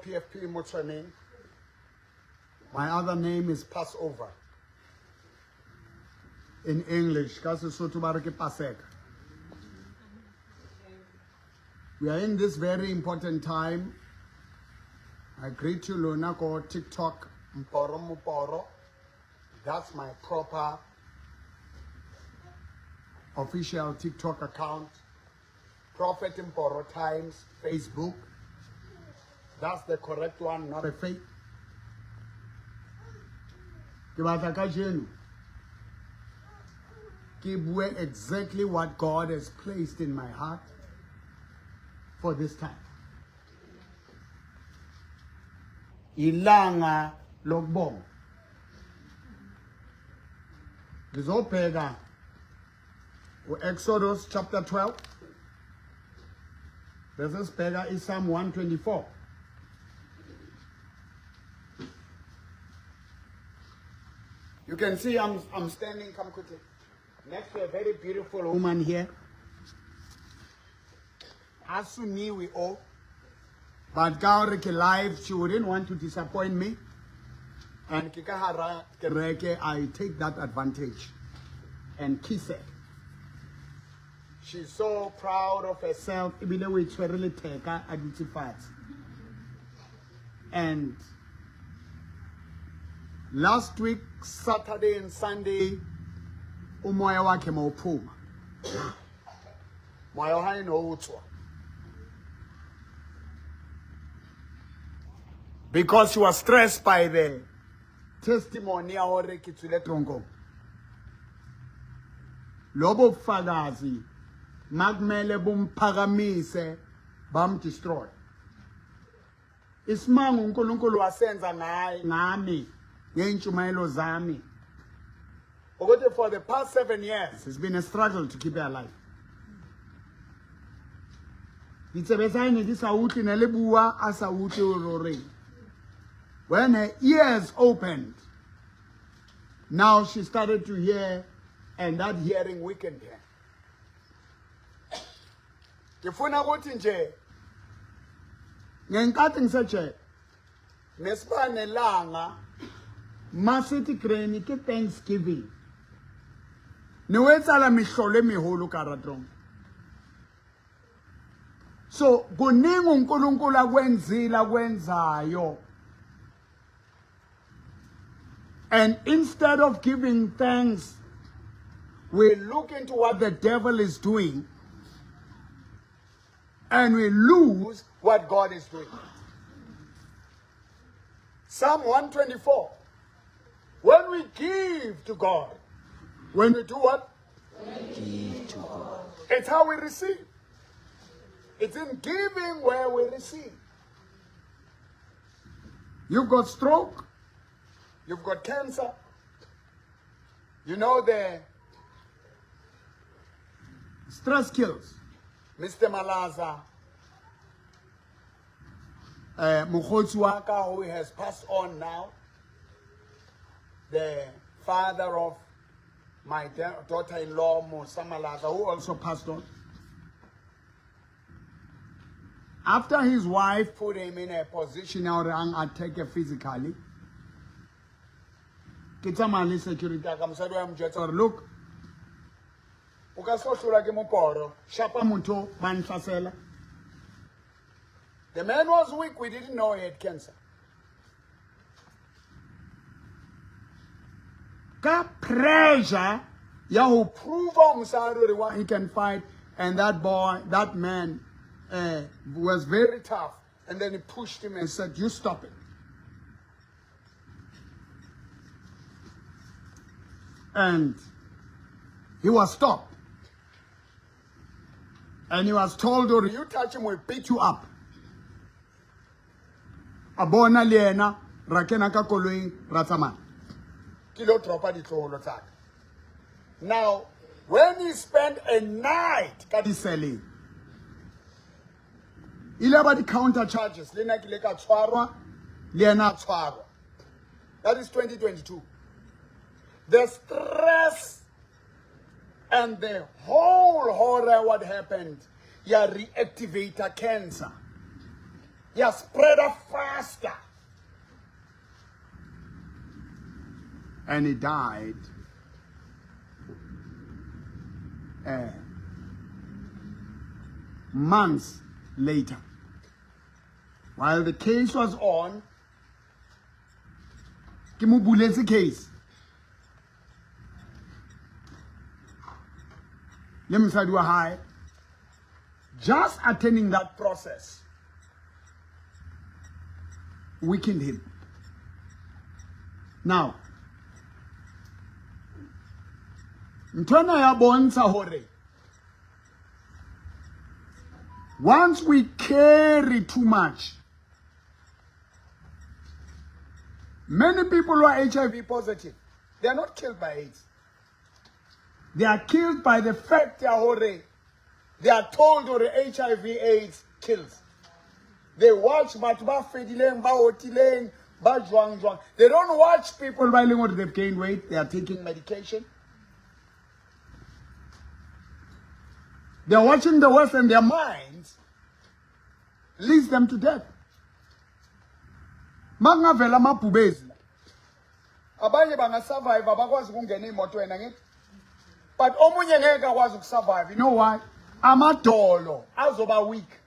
PFP Motrane. My other name is Passover. In English, we are in this very important time. I greet you, Luna, go TikTok, Mboro. That's my proper official TikTok account. Prophet Mboro Times, Facebook. That's the correct one, not a fake. Give exactly what God has placed in my heart for this time. Ilanga lokbong. Ngizobheka Exodus chapter 12. This is Psalm 124. You can see I'm standing, come quickly, next to a very beautiful woman here. As to me, we all. But Gaurike live, she wouldn't want to disappoint me. And Kikahara Kereke, I take that advantage and kiss her. She's so proud of herself, even though it's really take her identified. And last week, Saturday and Sunday, umoya wakhe mawuphuma. Moya hayinokuthwa. Because she was stressed by the testimony awore kitsule trongo. Lobo bufakazi makumele bumphakamise bamdestroy. Isimango uNkulunkulu wasenza ngami ngentshumayelo zami. Ukuthi for the past 7 years it's been a struggle to keep her alive. Itsebesane disawuti nelebuwa asawuti urore. When her ears opened, now she started to hear, and that hearing weakened her. Ngifuna ukuthi nje ngenkathi ngiseje nesibane langa masithi greni ke Thanksgiving niwetsala mihlolo emiholo karatong. So kuningi uNkulunkulu akwenzile akwenzayo. And instead of giving thanks, we look into what the devil is doing and we lose what God is doing. Psalm 124. When we give to God, when we do what? Give to God. It's how we receive. It's in giving where we receive. You've got stroke. You've got cancer. You know the stress kills. Mr. Malaza, Mukhotsuaka, who has passed on now, the father of my daughter-in-law, Musa Malaza, who also passed on. After his wife put him in a position now to attack him physically, Kitamali security akamsadwa look ukasohlula ke Mboro shapa muntu banhlasela. The man was weak, we didn't know he had cancer. Ka pressure ya who prove what he can fight, and that man was very tough, and then he pushed him and said, "You stop it." And he was stopped. And he was told, or you touch him, we'll beat you up. Abona liena, rakena kakoloi, ratama. Kilo tropa di tolo tak. Now, when he spent a night kadiseli, ilaba di counter charges, lena kileka tshwarwa, liena tshwarwa. That is 2022. The stress and the whole horror what happened, ya reactivate cancer. Ya spread a fire. pastor. And he died months later. While the case was on, the case. Let me say do a high. Just attending that process weakened him. Now, once we carry too much, many people who are HIV positive, they are not killed by AIDS. They are killed by the fact they are told or HIV AIDS kills. They watch they don't watch people while they've gained weight, they are taking medication. They are watching the West and their minds leads them to death. Mangavela mapubezi. Abanye banga survive abakwazi ukungena emotweni ngithi. But omunye ngeke akwazi ukusurvive. You know why? Amadolo azoba weak.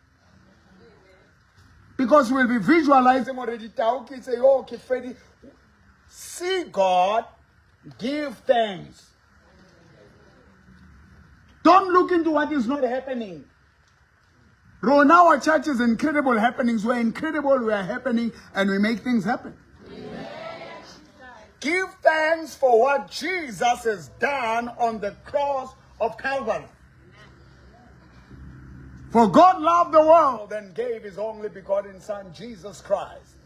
Because we'll be visualizing already tauki say oh kifedi. See God, give thanks. Don't look into what is not happening. Rona, our church is incredible happenings. We're incredible, we are happening, and we make things happen. Amen. Give thanks for what Jesus has done on the cross of Calvary. For God loved the world and gave his only begotten Son, Jesus Christ.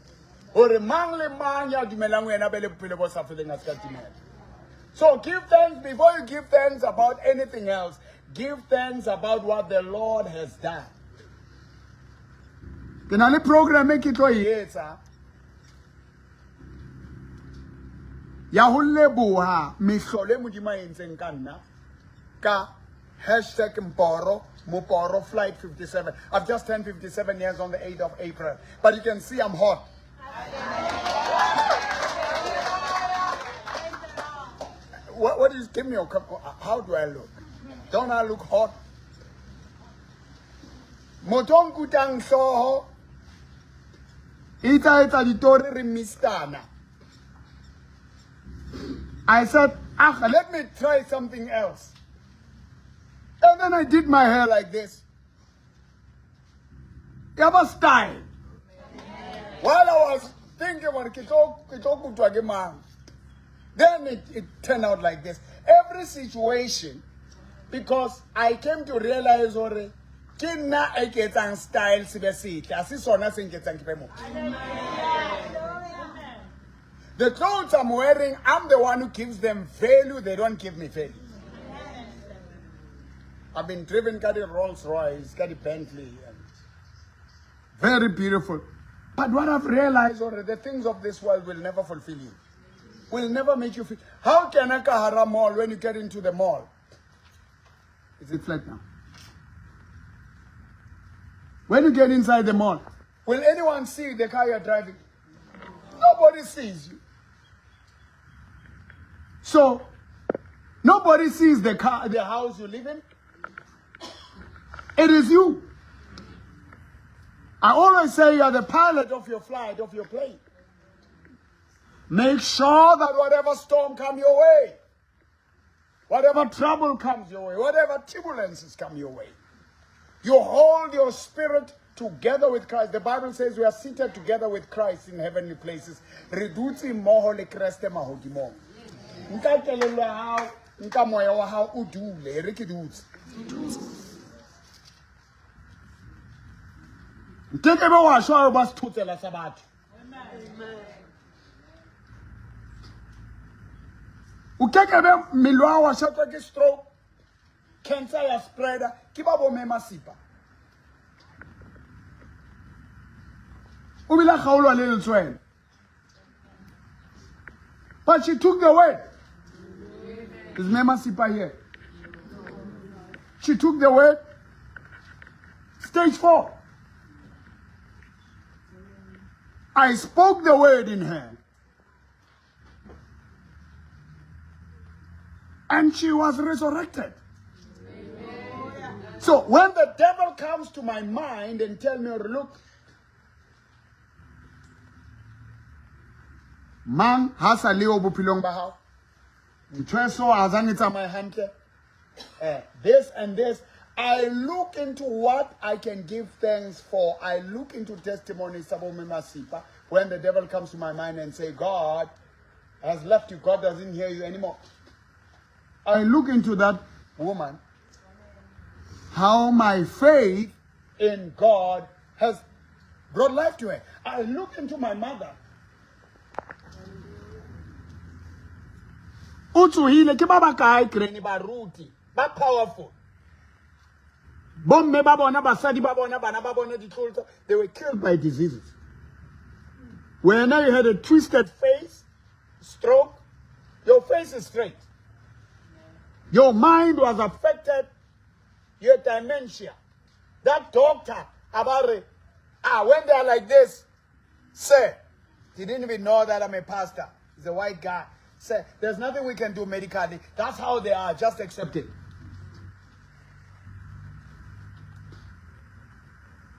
So give thanks before you give thanks about anything else. Give thanks about what the Lord has done. Can I program make it yetsa? Ya hullebuha mihlole mudima entseng kanna ka #Mboro Mboro flight 57. I've just turned 57 years on the 8th of April. But you can see I'm hot. What is, give me a cup, how do I look? Don't I look hot? Motong kutang soho. Ita ditori rimistana. I said, let me try something else. And then I did my hair like this. You have a style. While I was thinking about kitoku to man. Then it turned out like this. Every situation, because I came to realize already, kina eketang style sibesita. Asisona singketang kipemo. The clothes I'm wearing, I'm the one who gives them value. They don't give me value. I've been driven got a Rolls Royce, got a Bentley, and very beautiful. But what I've realized already, the things of this world will never fulfill you. Will never make you feel. How can I Kahara mall when you get into the mall? Is it flat now? When you get inside the mall, will anyone see the car you're driving? Nobody sees you. So, nobody sees the car, the house you live in. It is you. I always say you are the pilot of your flight, of your plane. Make sure that whatever storm comes your way, whatever trouble comes your way, whatever turbulences come your way, you hold your spirit together with Christ. The Bible says we are seated together with Christ in heavenly places. Reduci moho le kreste mahodimo. Nka kelelwa hao, nka moya wa hao udule, rikidutsi. Ntekebe wa shwa ba sithutsela sabathu. Amen. Ukekebe milwa wa shatwa ke stroke, cancer ya spreader, kiba bo mema sipa. Ubila khaulwa le letswele. But she took the word. Is mema sipa here? She took the word. Stage 4. I spoke the word in her. And she was resurrected. Amen. So when the devil comes to my mind and tell me, look, man has a leo bupilong bahao. Intereso azanita my hand. This and this. I look into what I can give thanks for. I look into testimonies when the devil comes to my mind and say, God has left you. God doesn't hear you anymore. I look into that woman, how my faith in God has brought life to her. I look into my mother. Utsuhile ke baba kai kreni baruti, ba powerful. Bomme babona basadi babona bana babona ditulta, they were killed by diseases. When you had a twisted face, stroke, your face is straight. Your mind was affected, your dementia. That doctor about it, when they are like this, say, he didn't even know that I'm a pastor. He's a white guy. Say, there's nothing we can do medically. That's how they are, just accept it.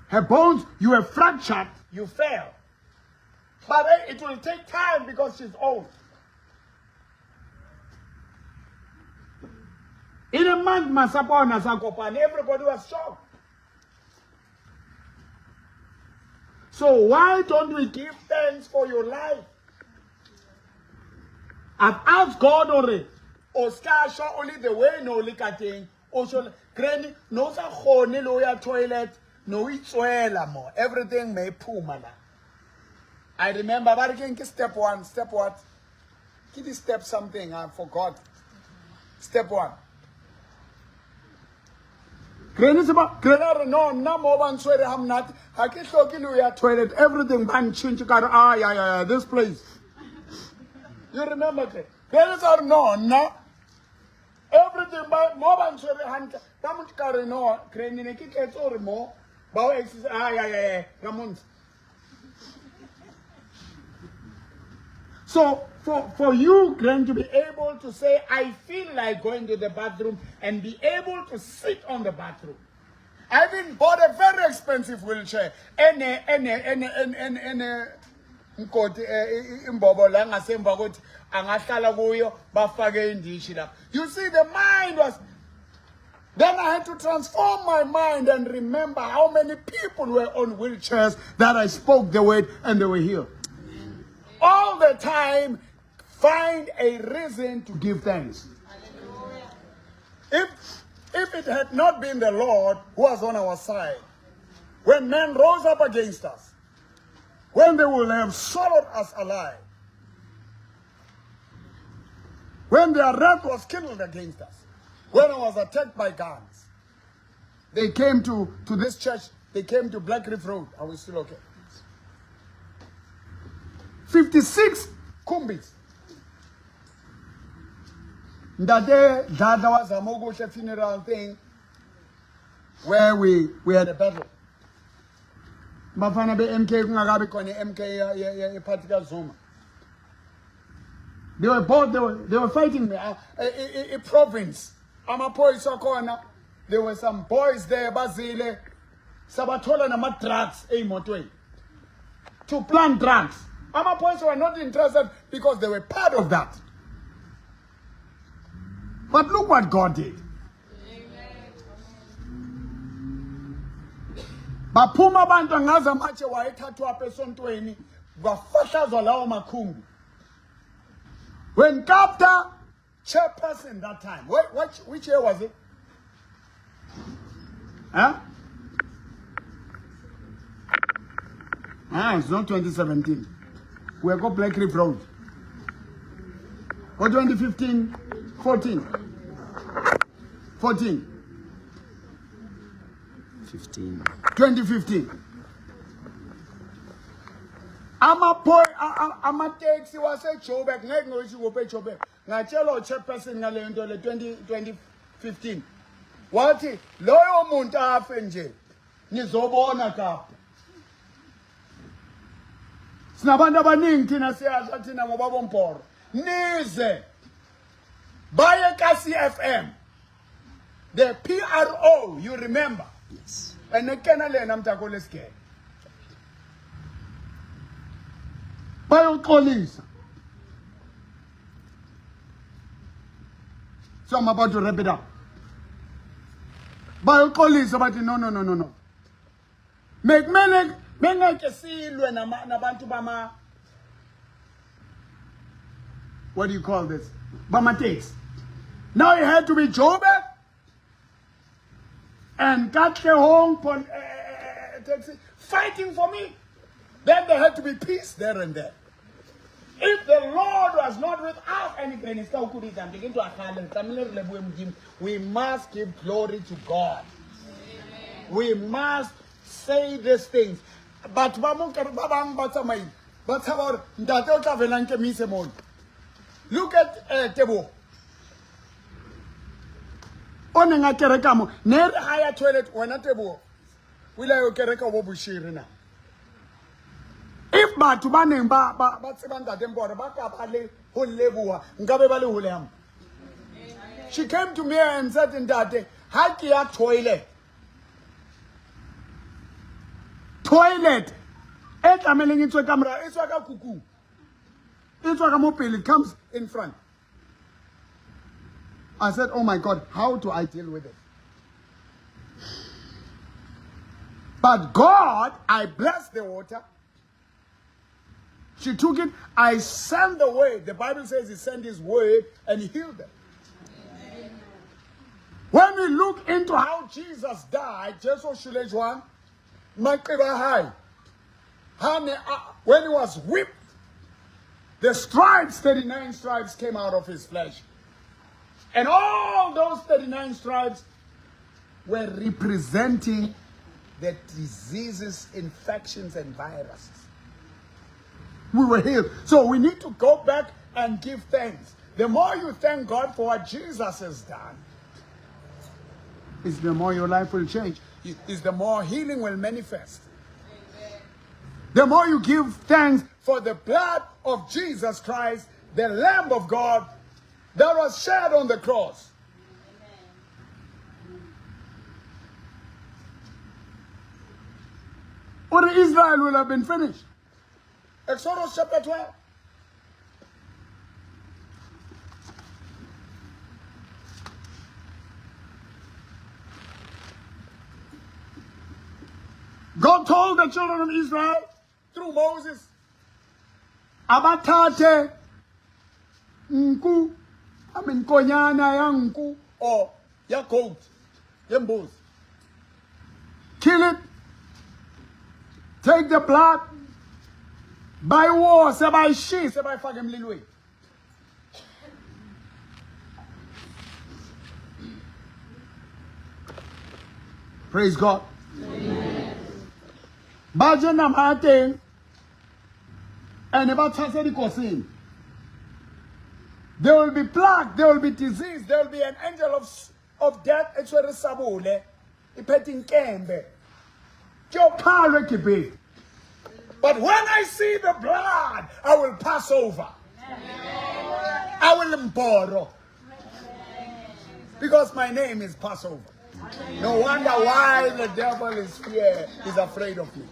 Her bones, you were fractured, you fell. But it will take time because she's old. In a month, Masapona Sakopan, everybody was shocked. So why don't we give thanks for your life? I've asked God already. Oscar show only the way no look at thing. Also, granny, no sa khone loya toilet, no itswela more. Everything may pumala. I remember barking step one, step what? Kitty step something, I forgot. Step one. Granny no more than swear I'm not. I can't talk in your toilet, everything ban change yeah, this place. You remember that? Grannies are no. Everything by more than swear hand. Tamuch carry no, granny nekit or more. Bow exes yeah, Ramons. So for you, Glenn, to be able to say, I feel like going to the bathroom and be able to sit on the bathroom. I even bought a very expensive wheelchair. You see, the mind was... Then I had to transform my mind and remember how many people were on wheelchairs that I spoke the word and they were healed. All the time, find a reason to give thanks. If it had not been the Lord who was on our side, when men rose up against us, when they would have swallowed us alive, when their wrath was kindled against us, when I was attacked by guns, they came to this church, they came to Black Reef Road. Are we still okay? 56 kumbis. That day, that was a Mogosha funeral thing where we had a battle. Bafana be MK kungabe kone MK particular Zuma. They were both they were fighting me. A province. I'm a boys corner. There were some boys there, Basile, Sabatola and drugs, motoi. To plant drugs. Our boys were not interested because they were part of that. But look what God did. Bapuma bantu ngaza mache waetatu apeson tweni wafata zolao makungu. When Capta chairperson that time, which year was it? Huh? It's not 2017. We got Black Reef Road. Or 2015, 14. 2015. I'm a taxi was a chobek, ngeke ngoyishi ngophe chobek. Ngachelo chairperson ngale nto le 2015. Wathi loyo muntu afe nje. Nizobona kapha. Sinabantu abaningi thina siyasha thina ngoba bombhoro. Nize. Baye ka CFM. The PRO, you remember? Yes. And ekena lena mntako lesikele. Bayoxolisa. So I'm about to wrap it up. Bayoxolisa bathi no. Mekumele mengeke silwe nabantu bama, what do you call this? Bama takes. Now it had to be Joburg and Katle Hong fighting for me. Then there had to be peace there and there. If the Lord was not with us, we must give glory to God. We must say these things. But look at Tebo. Onenga kerekamo ne higher toilet wena Tebo. Wila yo kereka wo bushiri na. If batho ba neng ba tsebang ntate Mboro ba ka ba le ho leboha nkabe ba le ho lehang. She came to me and said ntate ha ke ya toilet e tlameleng e tswe kamera e tswa ka kuku e tswa ka mo pele, it comes in front. I said, oh my God, how do I deal with it? But God, I blessed the water. She took it. I sent the word. The Bible says he sent his word and he healed them. Amen. When we look into how Jesus died, when he was whipped, the stripes, 39 stripes came out of his flesh. And all those 39 stripes were representing the diseases, infections, and viruses. We were healed. So we need to go back and give thanks. The more you thank God for what Jesus has done, is the more your life will change. Is the more healing will manifest. Amen. The more you give thanks for the blood of Jesus Christ, the Lamb of God, that was shed on the cross. Or Israel will have been finished. Exodus chapter 12. God told the children of Israel through Moses, abatate nku, konyana ya nku or ya goat, ya mbuzi. Kill it. Take the blood. By war, say by she, say by fucking lilwe. Praise God. Amen. Bajana mate and about Tasedi. There will be plague, there will be disease, there will be an angel of death. It's where the sabule, ipeting kembe. But when I see the blood, I will pass over. Amen. I will Mboro. Because my name is Passover. Amen. No wonder why the devil is afraid of me.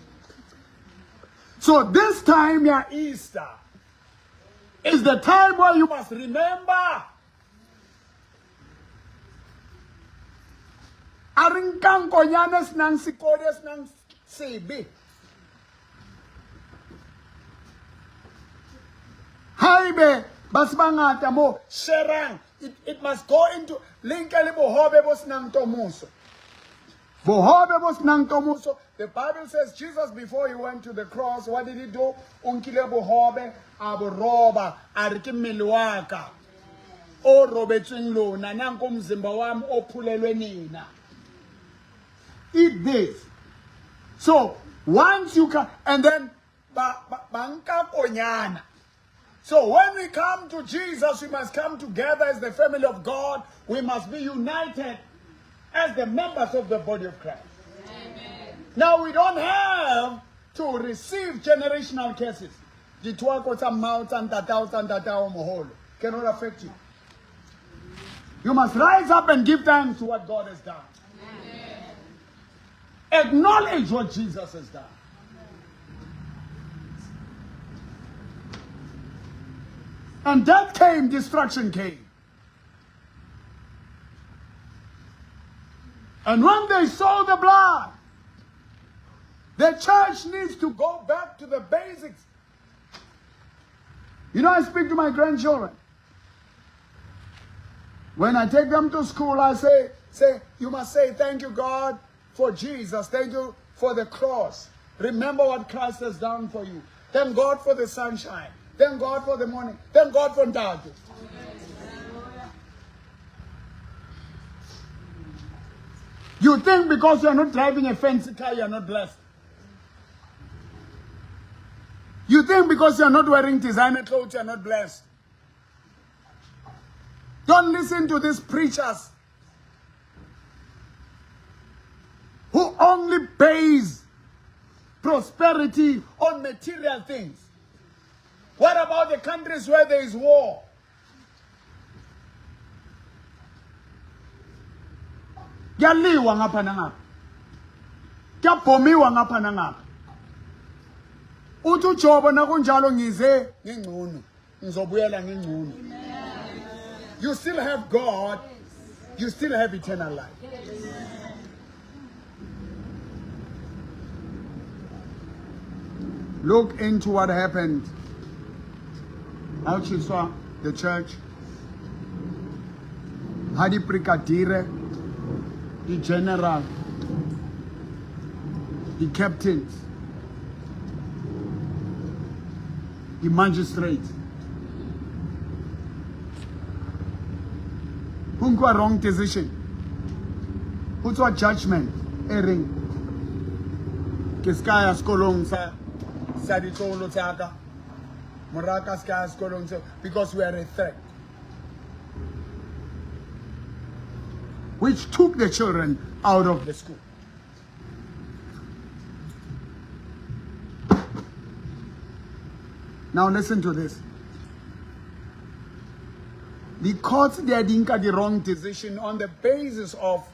So this time, your Easter, is the time where you must remember. Aringkang konyanes nang sikodes nang sebi. Haibe basbangata mo serang. It must go into linkele bohobe bos nang tomuso. Bohobe bos nang tomuso. The Bible says Jesus, before he went to the cross, what did he do? Unkile bohobe aboroba arikimilwaka. O robetsweng lona nanko mzimba wami ophulelwe nina. Eat this. So once you come, and then banka konyana. So when we come to Jesus, we must come together as the family of God. We must be united as the members of the body of Christ. Amen. Now we don't have to receive generational curses. the talk of some mouth and tatao moholo cannot affect you. You must rise up and give thanks to what God has done. Amen. Acknowledge what Jesus has done. And death came, destruction came. And when they saw the blood, the church needs to go back to the basics. You know, I speak to my grandchildren. When I take them to school, I say, you must say, thank you, God, for Jesus. Thank you for the cross. Remember what Christ has done for you. Thank God for the sunshine. Thank God for the morning. Thank God for Ndadu. You think because you are not driving a fancy car, you are not blessed. You think because you are not wearing designer clothes, you are not blessed. Don't listen to these preachers who only base prosperity on material things. What about the countries where there is war? Kuyaliwa ngapha nangapha. Kuyabhomiwa ngapha nangapha. Uthi uJobe nakunjalo ngize ngengcono. Ngizobuyela ngengcono. You still have God. You still have eternal life. Look into what happened. How you saw the church. How the brigadier, the general, the captains, the magistrates. Who got wrong decision? Who saw judgment? Erring. Kiskaya skolong sa ditolo taka. Moraka skaya skolong sa because we are a threat. Which took the children out of the school. Now listen to this. The courts, they didn't get the wrong decision on the basis of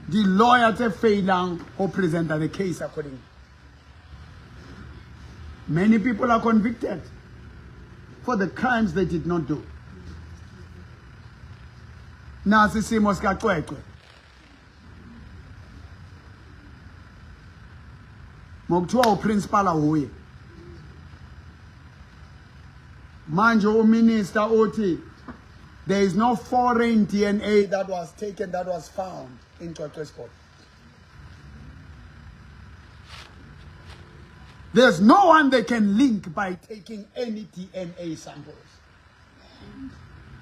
the lawyers failing who presented the case according. Many people are convicted for the crimes they did not do. Nasi simos kakwekwe. Mokuthiwa uprincipal ahuye. Manje uminister uthi there is no foreign DNA that was taken, that was found in Chwechwe's body. There's no one they can link by taking any DNA samples.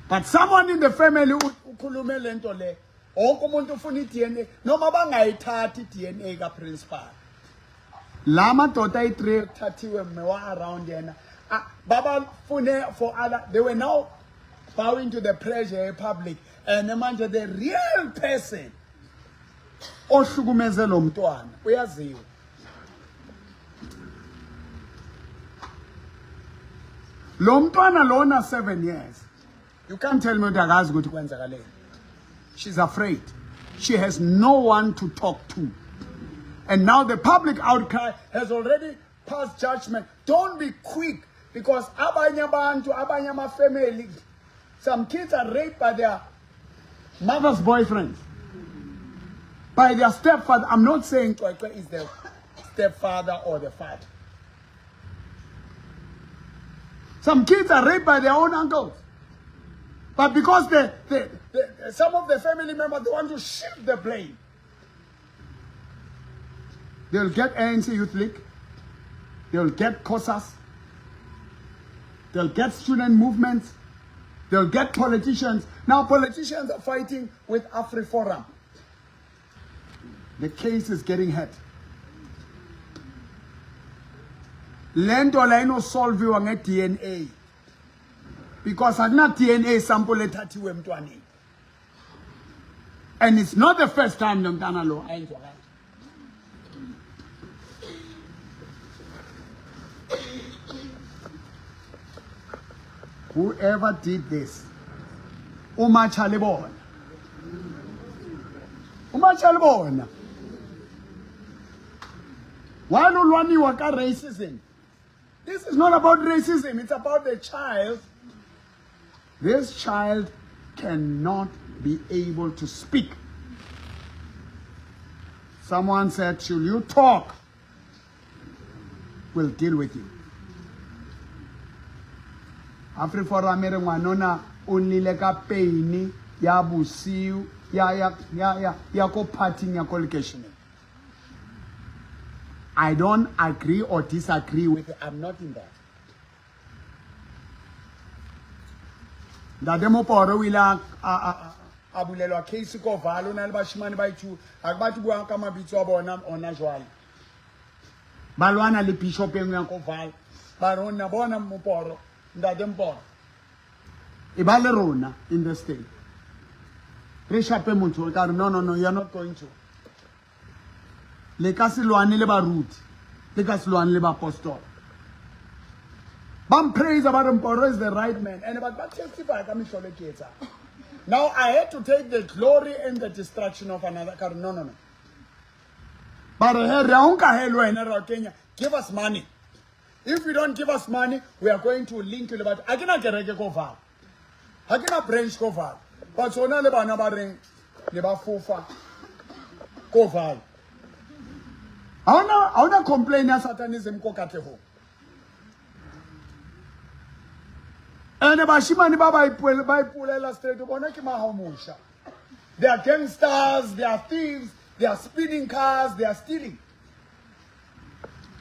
But someone in the family ukhulume lento le, wonke umuntu ufuna i-DNA, noma bangayithathi i-DNA ka-principal. La madoda ayi-3 ekuthathiwe mewa around yena. Baba fune for other, they were now bowing to the pressure of public. And manje the real person ohlukumeze lo mntwana uyaziwa. Lo mntwana lona 7 years. You can't tell me that akazi ukuthi kwenzakaleni. She's afraid. She has no one to talk to. And now the public outcry has already passed judgment. Don't be quick, because abanye abantu, abanye family, some kids are raped by their mother's boyfriends, by their stepfather. I'm not saying Chwechwe is the stepfather or the father. Some kids are raped by their own uncles. But because some of the family members, they want to shift the blame. They'll get ANC Youth League. They'll get COSAS. They'll get student movements. They'll get politicians. Now politicians are fighting with AfriForum. The case is getting hot. Lento la ino solviwa nge DNA. Because akuna DNA sample ethathiwe emntwaneni. And it's not the first time lo mntana lo ayenzwa kanje. whoever did this, umachalibona. Umachalibona. Why don't one work at racism? This is not about racism, it's about the child. This child cannot be able to speak. Someone said, should you talk? We'll deal with you. Afri for America, nona only like a pain, ya busiu, ya ko parting, ya collocation. I don't agree or disagree with it. I'm not in that. The demo poro wila abulelo case ko valo na bashimani ba itu agbati bua kama bitso bona ona jwali. Balwana le bishop engwe ko val. Barona bona mo poro nda dem poro. Ibale rona in the state. Reshape mutho ka no you're not going to. Le kasilwane le baruti, le kasilwane le apostol. Bam praise about Mboro is the right man, and but testify kami shole kieta. Now I had to take the glory and the destruction of another. No. But Kenya, give us money. If you don't give us money, we are going to link you. But I cannot get a cover. I cannot branch cover. But so now le ring le fufa cover. I wanna complain ya satanism ko kateho. And bashimani baba ipulela straight ubona ki mahomusha. They are gangsters, they are thieves, they are speeding cars, they are stealing.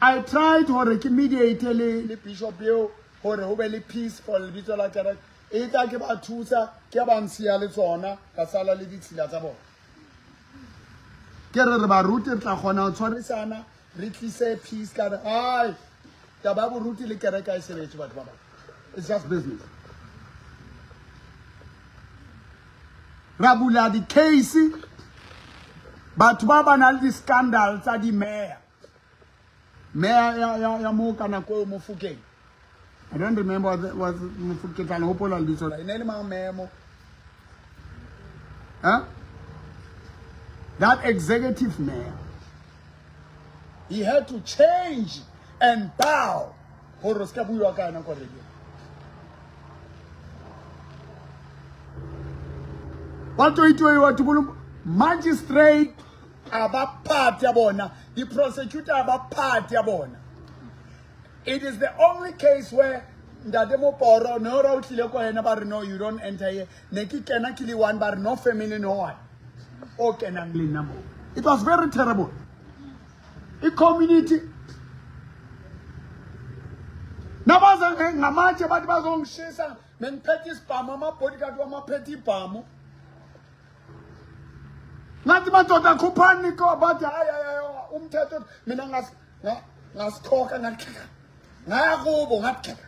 I tried to mediate the bishop yo hore ho be le peace for le bitso la kereke. E tla ke ba thusa ke ba nsia le tsona ka sala le ditshila tsa bona. Kere re ba ruti tla gona o tshwarisana re tlise peace ka re ai ta ba bo ruti le kereka e sebetse batho ba ba. It's just business. Rabula di case batho ba ba na le scandal tsa di mayor ya mo kana ko mo Fukeng. I don't remember what was Mufukeng and Hopola Lisola in any memo. Huh? That executive mayor, he had to change and bow. What do you magistrate about part yabona, the prosecutor about part yabona. It is the only case where the demo poro no route no you don't enter here. Neki cannot kill one but no family no one. Okay, it was very terrible. A community. Nabaza ngamache but bazong shesa men petty spam mama podcast wa petty pamo. Ngathi madoda kupani ko but umthetho mina ngasikhoka ngakheka. Ngayakubo ngakheka.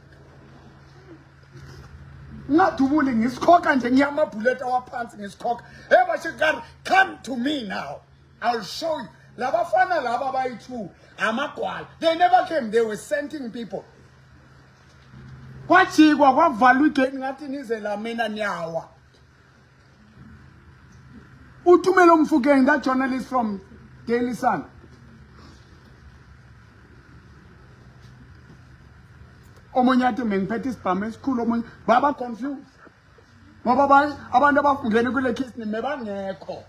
Ngadubule ngisikhoka nje ngiyamabhullet awaphansi ngisikhoka. Hey bashikari, come to me now. I'll show you. Labafana laba bayitu amagwala. They never came, they were sending people. Kwachikwa kwavalwa igate ngathi nize la mina nyawa. Utumelo Mfukeng, that journalist from Daily Sun. Omonyate mengphethe isibhamu esikhulu omunye baba confused. Ngoba abantu abafundene kule case nebangekho.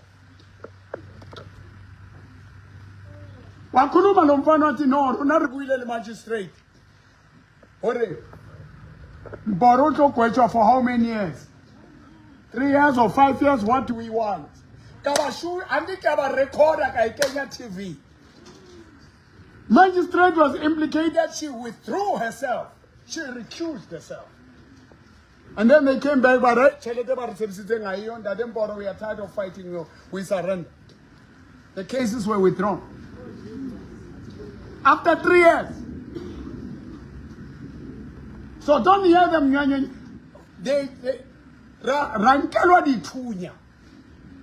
Wakhuluma lo mfana wathi no, unaribuyile le magistrate. Ore Mboro ugwetshwa for how many years? 3 years or 5 years, what do we want? Kabashu andikaba recorder ka Kenya TV. Magistrate was implicated, she withdrew herself. She recused herself. And then they came back, but we are tired of fighting you. We surrender. The cases were withdrawn. After 3 years. So don't hear them. They rankelwa dithunya.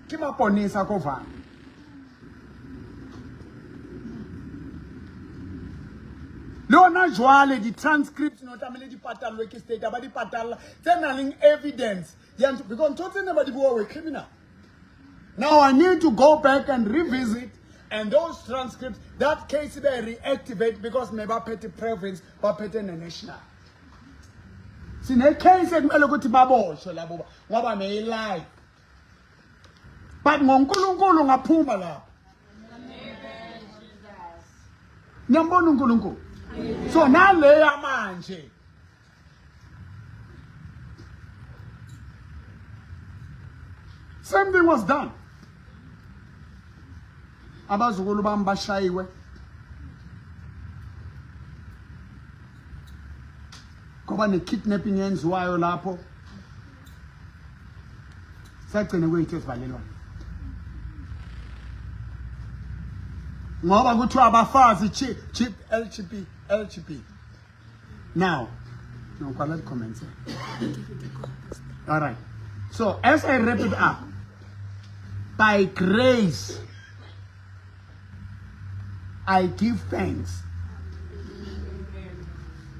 Kima ponisa kova. Lona jwale the transcripts not amele di patal weke state aba di patal telling evidence because totally nobody go away criminal. Now I need to go back and revisit and those transcripts that case they reactivate because maybe petty province but petty national. Sine case ekumele ukuthi baboshe labo ngoba may lie. But ngoNkulunkulu ngaphuma lapho. Niyambona uNkulunkulu. So naleya manje same thing was done. Abazukulu bami bashayiwe. Ngoba ne-kidnapping yenziwayo lapho. Sagcine kwethu esivalelwa. Ngoba kuthiwa abafazi chip LGP. Now, no, let comments. All right. So as I wrap it up, by grace, I give thanks.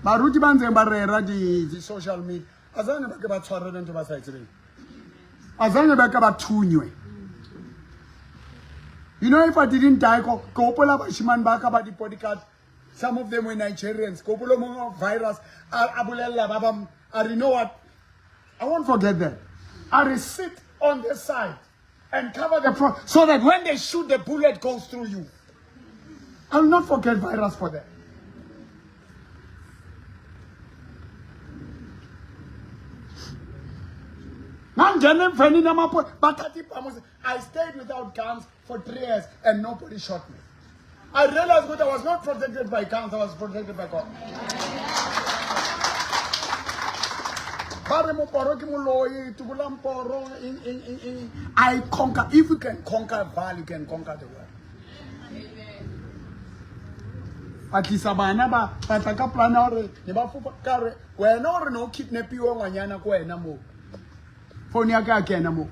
Baruti banze barera di social media. Azange bake batshwarele ntwe ba sa etseng. Azange bake bathunywe. You know, if I didn't die, Kopola Bashiman Baka by the podcast, some of them were Nigerians. Kopolo virus, Abulella Babam, you know what? I won't forget that. I sit on the side and cover the front so that when they shoot, the bullet goes through you. I'll not forget virus for that. I stayed without guns for 3 years and nobody shot me. I realized that I was not protected by guns, I was protected by God. I conquer. If you can conquer Val, you can conquer the world. At least abana ba pataka plana ore ne ba fupa kare wena ore no kidnap yo ngwanyana ko wena mo phone ya ka kena mo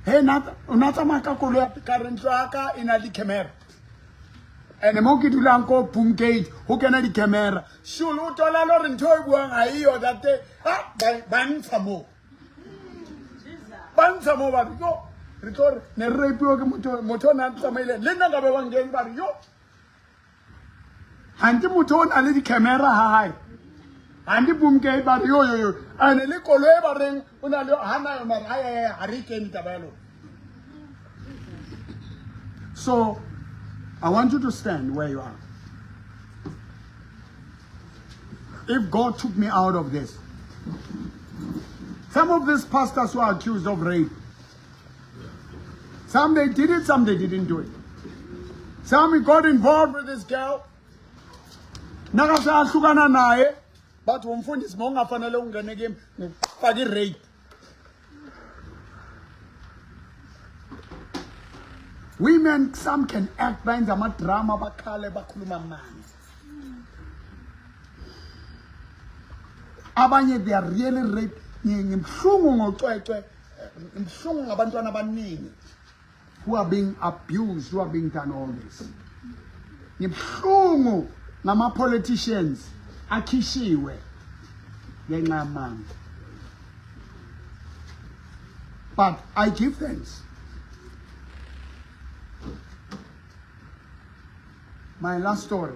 he nata unata maka ko le current aka ina di camera ene mo ke dulang ko boom gate ho kena di camera shulu o tola lo re ntho e buang ha iyo that ban tsamo ba go re tlo ne re ipuo ke motho na tsamaile le nna ga be wangeng ba re yo Hanti muton ale di camera hai. Hanti boom ke bar yo. Ane le kolo e bareng una le hana yo mar ai hari ke ni tabalo. So I want you to stand where you are. If God took me out of this, some of these pastors were accused of rape. Some they did it, some they didn't do it. Some got involved with this girl. Nakasa ahlukana naye but umfundisi mongafanele ungene game faka rape. Women, some can act benza ama drama bakhale bakhuluma manje. Abanye they are really rape ngimhlungu ngocwecwe ngimhlungu ngabantwana abaningi who are being abused, who are being done all this. Ngimhlungu nama politicians akhishiwe ngenqamanga. But I give thanks. My last story.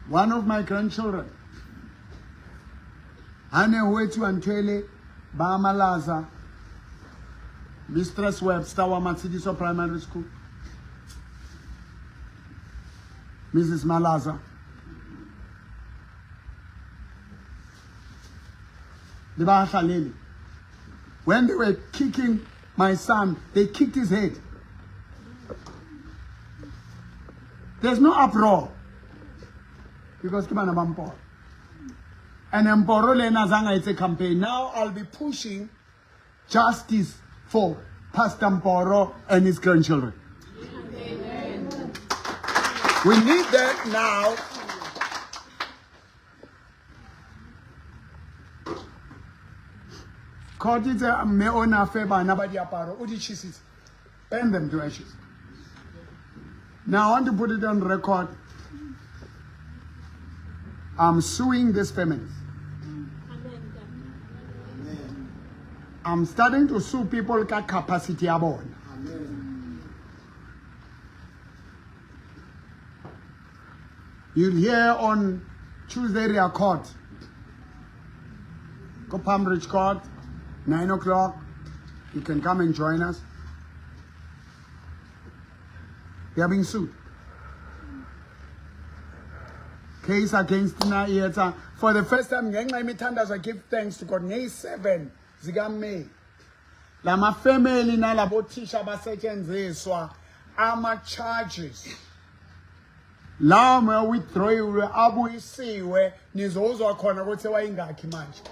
One of my grandchildren, Hane Wetu Antwele Bamalaza, Mistress Webster Wamatsidiso Primary School, Mrs. Malaza. When they were kicking my son, they kicked his head. There's no uproar. Because Kibana Mboro. And Mboro Lena Zanga, it's a campaign. Now I'll be pushing justice for Pastor Mboro and his grandchildren. We need that now. Court is a meona favor, nobody aparo. Udi chisis. Bend them to ashes. Now I want to put it on record. I'm suing this feminist. I'm starting to sue people ka capacity abon. You'll hear on Tuesday their court. Go Pambridge Court, 9 o'clock. You can come and join us. They are being sued. Case against Nayeta. For the first time, I give thanks to God. Nay 7, Zigame. Lama family na labotisha basetshenziswa ama charges. Lama withdraw abuyisiwe nizozwa khona ukuthi wayingakhi manje.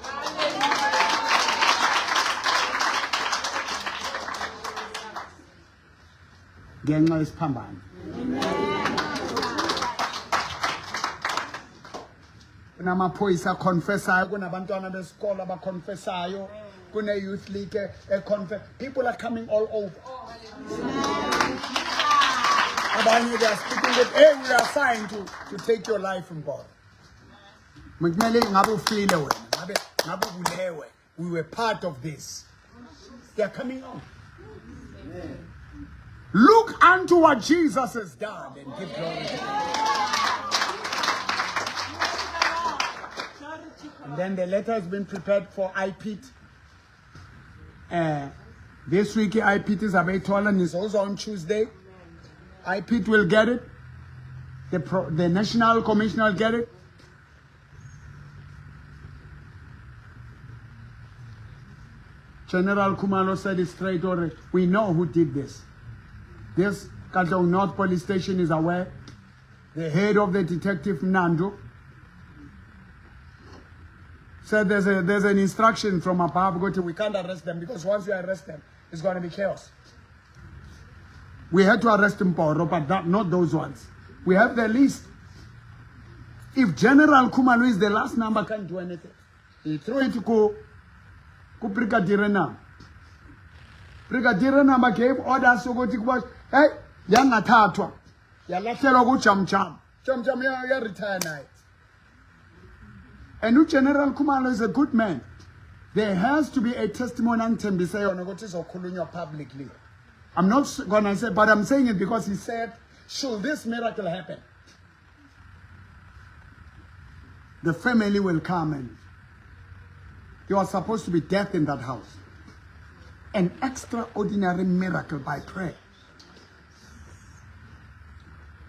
Ngenxa yesiphambano. Kunamaphoyisa confessayo, kunabantwana besikolo abaconfessayo, kune youth league confess. People are coming all over. Abanye they are speaking with, hey, we are assigned to take your life from God. We were part of this. They are coming on. Look unto what Jesus has done and give glory to God. And then the letter has been prepared for IPIT. This week, IPIT is available. It's also on Tuesday. IPIT will get it. The National Commission will get it. General Kumalo said it straight already. We know who did this. This Katong North Police Station is aware. The head of the detective, Nando, said there's an instruction from above. We can't arrest them because once we arrest them, it's going to be chaos. We had to arrest Mboro, but not those ones. We have the list. If General Kumalo is the last number, can't do anything. He threw it to go Brigadier Nam. Brigadier Nam gave orders to go to hey, young atatwa. Ya latelo go cham cham. Cham cham ya retire night. And General Kumalo is a good man. There has to be a testimony and be say on publicly. I'm not gonna say, but I'm saying it because he said, should this miracle happen, the family will come and there was supposed to be death in that house. An extraordinary miracle by prayer.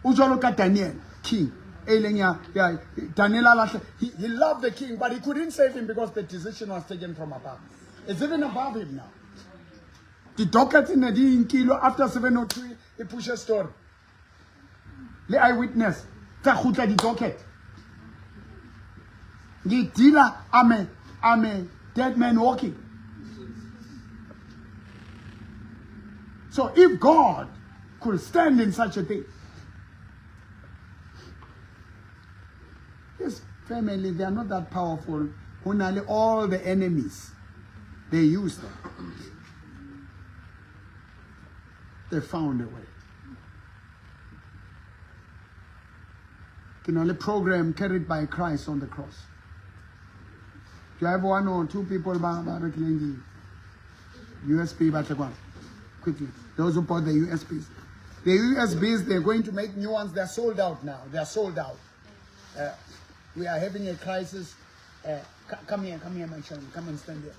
Ujoloka Daniel, king. Daniel, he loved the king, but he couldn't save him because the decision was taken from above. It's even above him now. The docket in the kilo after 703, he pushed a story. The eyewitness, Tahuta the docket. The dealer, I'm a dead man walking. So if God could stand in such a thing, this family, they are not that powerful. Only all the enemies, they use them. They found a way. You know, the program carried by Christ on the cross. Do you have one or two people USB quickly? Those who bought the USBs. The USBs, they're going to make new ones. They're sold out now. They're sold out. We are having a crisis. Come here, my son. Come and stand here.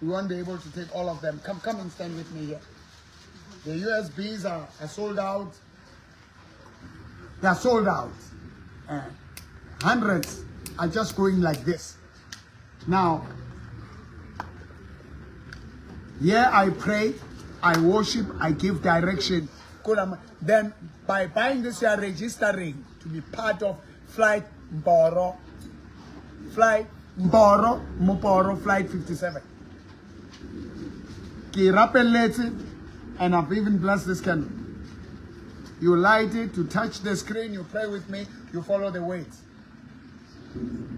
We won't be able to take all of them. Come and stand with me here. The USBs are sold out. They are sold out. Hundreds are just going like this. Now, here I pray, I worship, I give direction. Then by buying this, you are registering to be part of Flight Mboro, Mboro, Flight 57. And I've even blessed this candle. You light it, you touch the screen, you pray with me, you follow the words.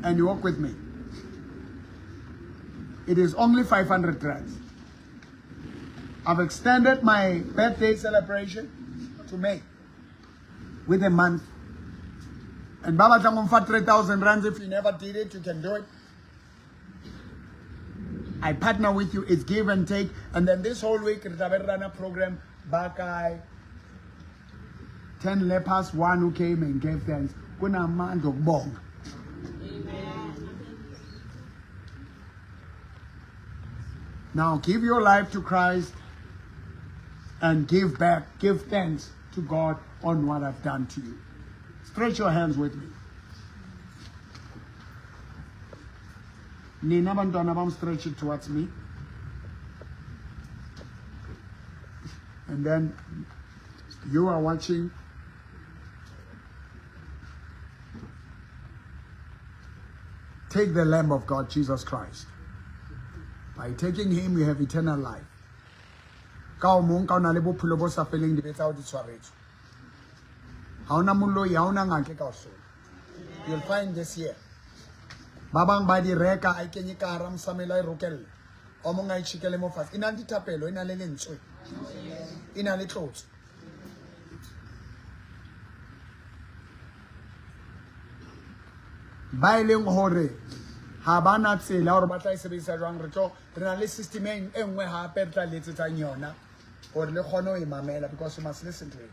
And you walk with me. It is only 500 rands. I've extended my birthday celebration to May. with a month. And Baba Tangum for 3,000 rands. If you never did it, you can do it. I partner with you. It's give and take. And then this whole week, Rana program, Bakai, 10 lepers, one who came and gave thanks. Kuna man of bong. Now give your life to Christ and give back, give thanks to God on what I've done to you. Stretch your hands with me. Nina bantwana bam, stretch it towards me. And then you are watching. Take the Lamb of God, Jesus Christ. By taking him, you have eternal life. You'll find this here. Babang badi reka ay kenyi karam samelay rokel. Omong ay chikele mo fast. Inandi tapelo, inalilinsoy. Inalitlot. Baileng hore. Habana tsela or batla isebisa jwang re tlo re na le system e nngwe hape re tla letsetsa yona or le kgone o imamela because you must listen to it.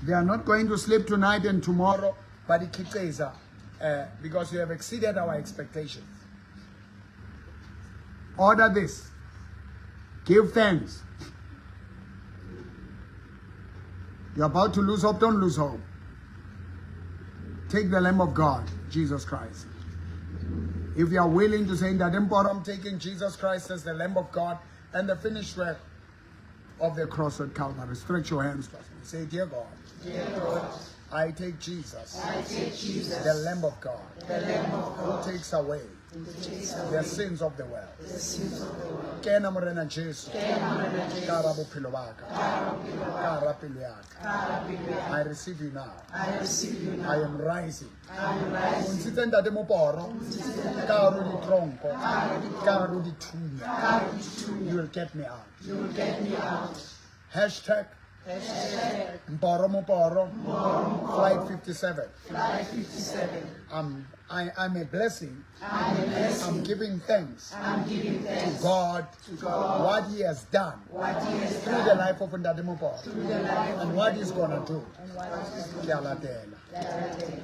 They are not going to sleep tonight and tomorrow, but it keeps because you have exceeded our expectations. Order this. Give thanks. You're about to lose hope, don't lose hope. Take the Lamb of God, Jesus Christ. If you are willing to say that Mboro, I'm taking Jesus Christ as the Lamb of God and the finished work of the cross at Calvary, stretch your hands to us. Say, dear God, I take Jesus, the Lamb of God, who takes away the sins of the world. Kena morena Jesu, kara bophelo baka, kara pelo yaka. I receive you now. I am rising. Unsitse ntate Mboro, ka ro di tronko, ka ro di thunya. You will get me out. Hashtag Mboro, flight 57. I'm a blessing. I'm giving thanks to God, what He has done through the life of Mboro and what He's gonna do.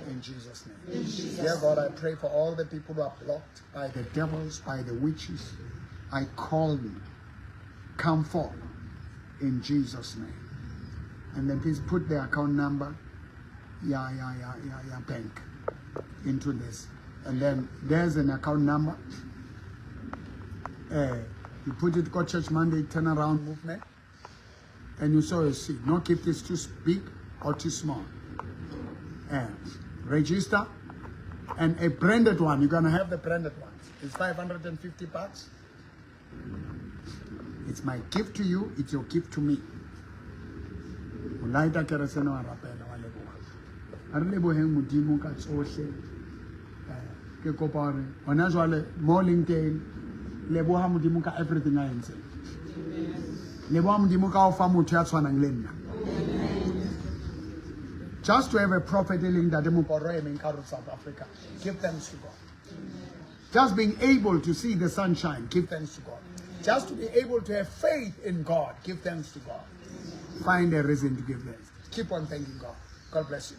In Jesus' name. Dear God, I pray for all the people who are blocked by the devils, by the witches. I call you, come forth in Jesus' name. And then please put the account number, bank into this. And then there's an account number. You put it, God Church Monday turnaround movement. And you sow a seed. No gift is too big or too small. Register. And a branded one, you're going to have the branded one. It's 550 bucks. It's my gift to you. It's your gift to me. Ulaita kereseno wa rapela wa leboha. Are leboheng modimo ka tsohle. Ke kopa re hona jwale mo leng teng leboha modimo ka everything a entse. Leboha modimo ka o fa motho ya tshwanang le nna. Just to have a prophet healing that Mboro in South Africa, give thanks to God. Just being able to see the sunshine, give thanks to God. Just to be able to have faith in God, give thanks to God. Find a reason to give thanks. Keep on thanking God. God bless you.